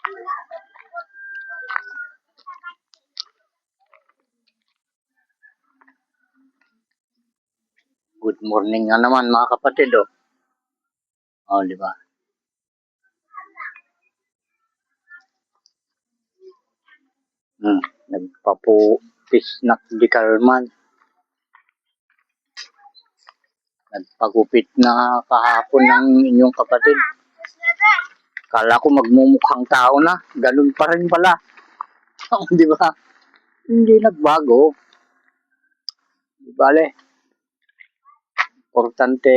Good morning nga naman mga kapatid, oh. Oh, di ba? Nagpapupis na di Kalman. Nagpagupit na kahapon ng inyong kapatid. Kala ko magmumukhang tao na. Ganun pa rin pala. Di ba? Hindi nagbago. Di bale. Importante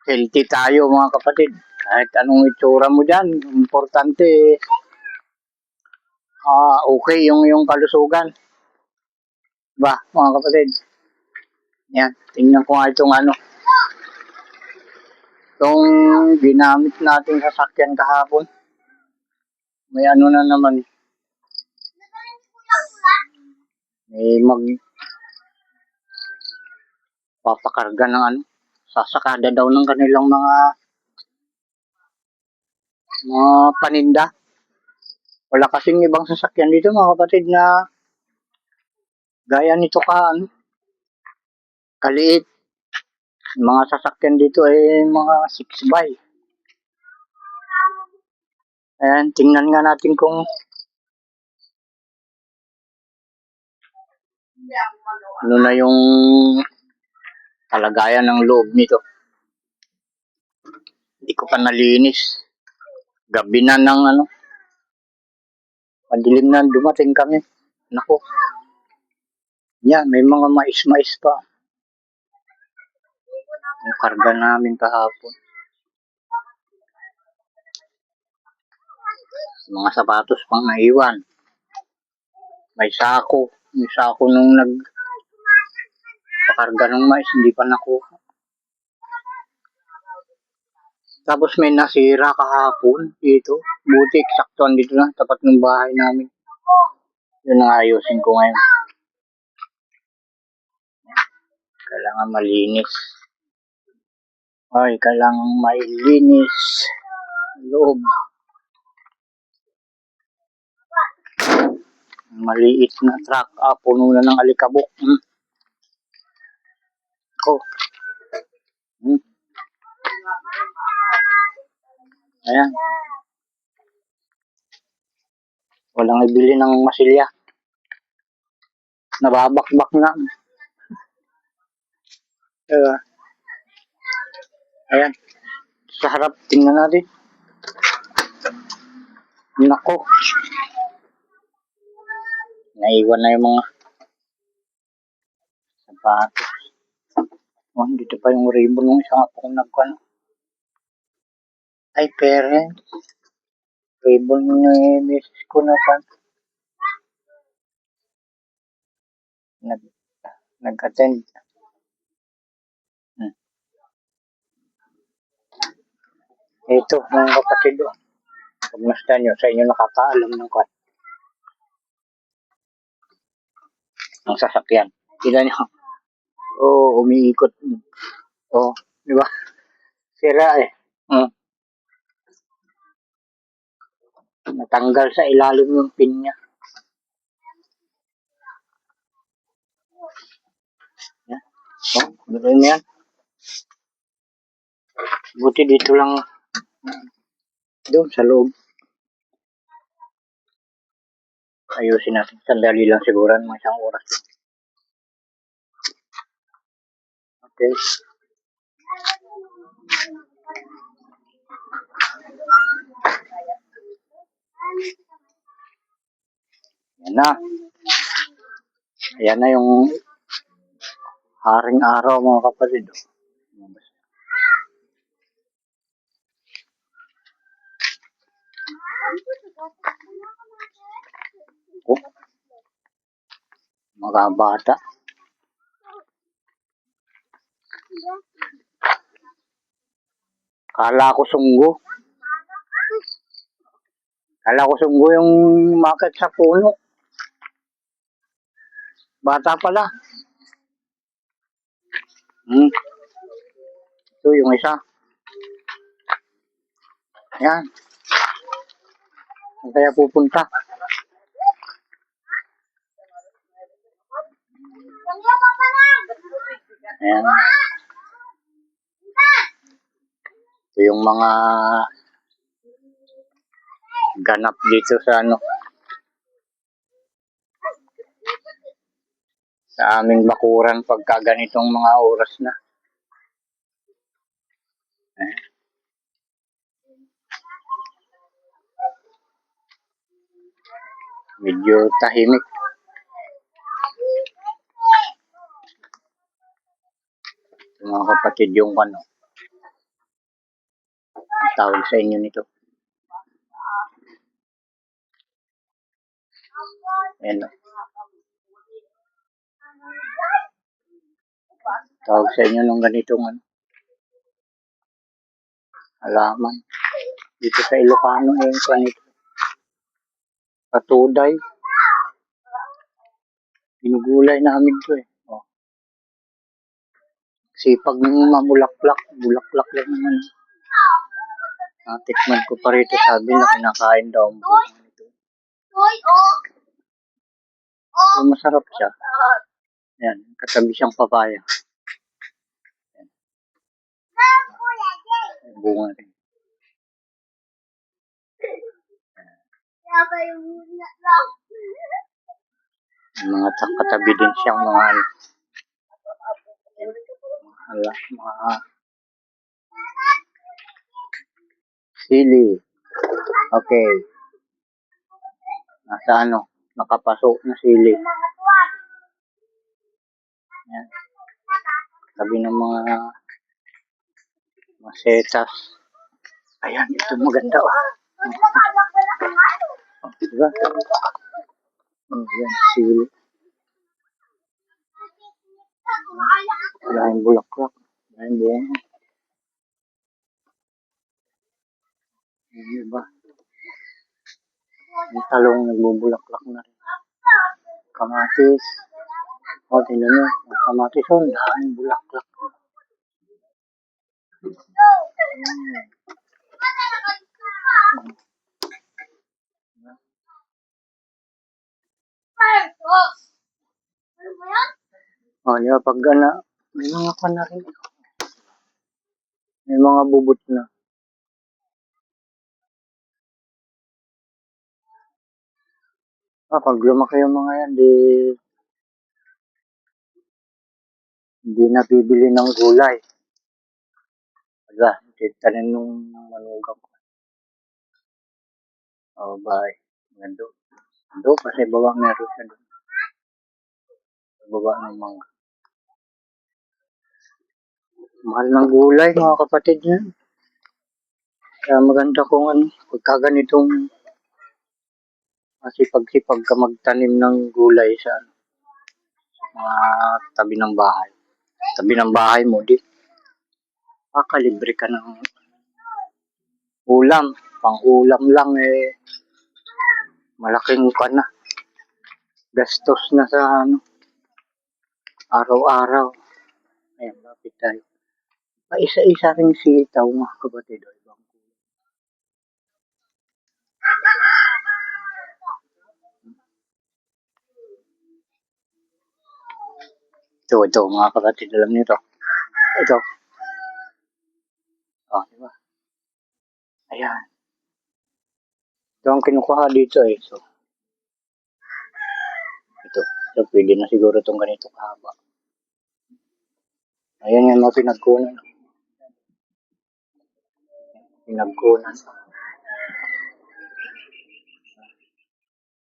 healthy tayo mga kapatid. Kahit anong itsura mo dyan. Importante okay yung kalusugan. Ba, mga kapatid? Yan, tingnan ko nga itong itong ginamit natin sa sasakyan kahapon. May na naman. May papakarga ng sasakada daw ng kanilang mga paninda. Wala kasing ibang sasakyan dito mga kapatid na gaya nito kaliit. Mga sasakyan dito ay mga 6x. Ayan, tingnan nga natin kung ano na yung kalagayan ng loob nito. Hindi ko pa nalinis. Gabi na ng madilim na dumating kami. Nako. Yan, may mga mais-mais pa. Yung karga namin kahapon. Mga sapatos pang naiwan. May sako. May sako nung nagpakarga ng mais, hindi pa nakuha. Tapos may nasira kahapon dito. Buti eksaktuan dito lang, tapat ng bahay namin. Yun ang ayusin ko ngayon. Kailangan malinis. Ay, kailangan mailinis. Loob. Maliit na truck. Puno na ng alikabok. Ayan. Walang ibili ng masilya. Nababakbak na. Ayan. Sa harap, tingnan natin. Nako. Naiwan na yung mga sapatos. Dito pa yung ribbon ng isang akong nagkano. Ay, parent. Ribbon ni misis ko na nag-attend. Ito, mga kapatid. Pagmasdan nyo, sa inyo nakakaalam ng ang sasakyan. Tignan nyo. Umiikot. Di ba? Sira eh. Natanggal sa ilalim yung pin niya. Yan. Ganoon yan. Buti dito lang. Doon sa loob. Ayusin natin. Sandali lang siguro. Mga isang oras. Okay. Yan na. Ayan na yung haring araw mga kapatid. Mga bata. Kala ko sunggo yung market sa puno. Bata pala. Ito yung isa. Yan. Saan kaya pupunta? Ayan. Ito yung mga ganap dito sa sa aming bakuran pagka ganitong mga oras na. Ayan. Medyo tahimik. Mga kapatid yung ang tawag sa inyo nito. Ayan. Tawag sa inyo ng ganitong halaman. Dito sa Ilocano yung kanito. Katuday. Pinugulay namin to eh. Oh. Sipag ng mamulaklak. Bulaklak lang naman. Natikman ko pa rito, sabi na kinakain daw ang bunga nito. So, masarap siya. Ayan, katabi siyang papaya. Ayan. Bunga rin. Mga katabi din siyang mga sili. Okay. Nasa nakapasok na sili. Ayan. Sabi ng mga setas. Ayan, ito maganda. Diba? Ayan, sili. Wala yung bulaklak. Wala yung bunga. Diba? Yung talong nagbubulaklak na rin. Kamatis. O, tingnan nyo. Ang kamatis o, daming bulaklak. O, di ba? Pag may mga pa na rin. May mga bubot na. Pag lumaki yung mga yan, di nabibili ng gulay. Diba? Tanim nung manugang ko. O, bye. Nandun. Nandun kasi baba meron siya doon. Baba ng mga. Mahal ng gulay, mga kapatid niya. Kaya maganda kung pagka ganitong masipag-sipag ka magtanim ng gulay sa mga tabi ng bahay. Tabi ng bahay mo, di makalibre ka ng ulam. Pang-ulam lang malaking ka na. Gastos na sa araw-araw. Ayan, lapit tayo. Isa-isa ring sitaw, mga kapatid. Ito, mga kapatid, alam nito. Ito. O, diba? Ayan. Ito ang kinukuha dito eh. So, ito, pwede na siguro itong ganito kahaba. Ayan yung mga pinagkunan.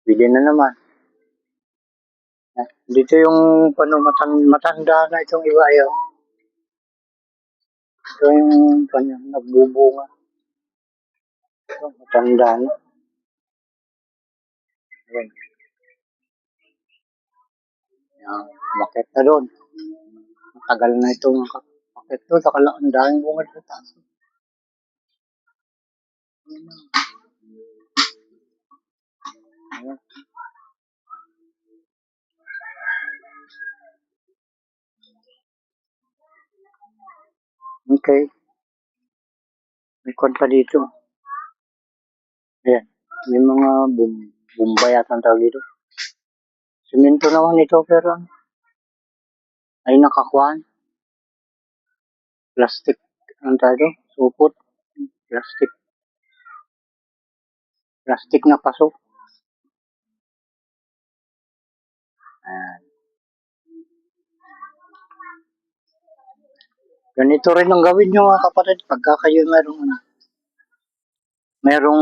Pwede na naman. Dito yung matanda na itong iba yun. Ito yung nagbubunga. Ito, matanda na. Ayan. Yan, makit na doon. Matagal na itong makit doon. Saka lang, ang daming bunga sa taas. Ayan. Okay. May kwan pa dito. Ayan. May mga bumbay at ang tawag dito. Simento naman ito pero ay nakakuan. Plastic. Ang tawag dito? Supot. Plastic. Plastic na paso. Ayan. Ganito rin ang gawin nyo mga kapatid pagka kayo merong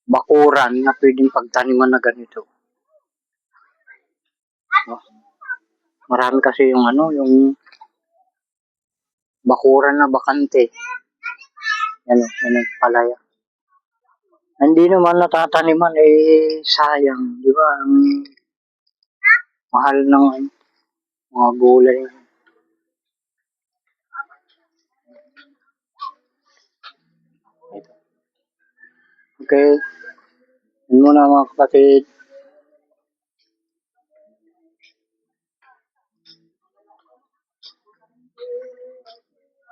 bakuran na pwedeng pagtaniman na ganito. No? Marami kasi yung bakuran na bakante. Yan ang palaya. Hindi naman natataniman sayang, di ba? Ang mahal ng mga gulay. Ito. Okay. Yun muna mga kapatid.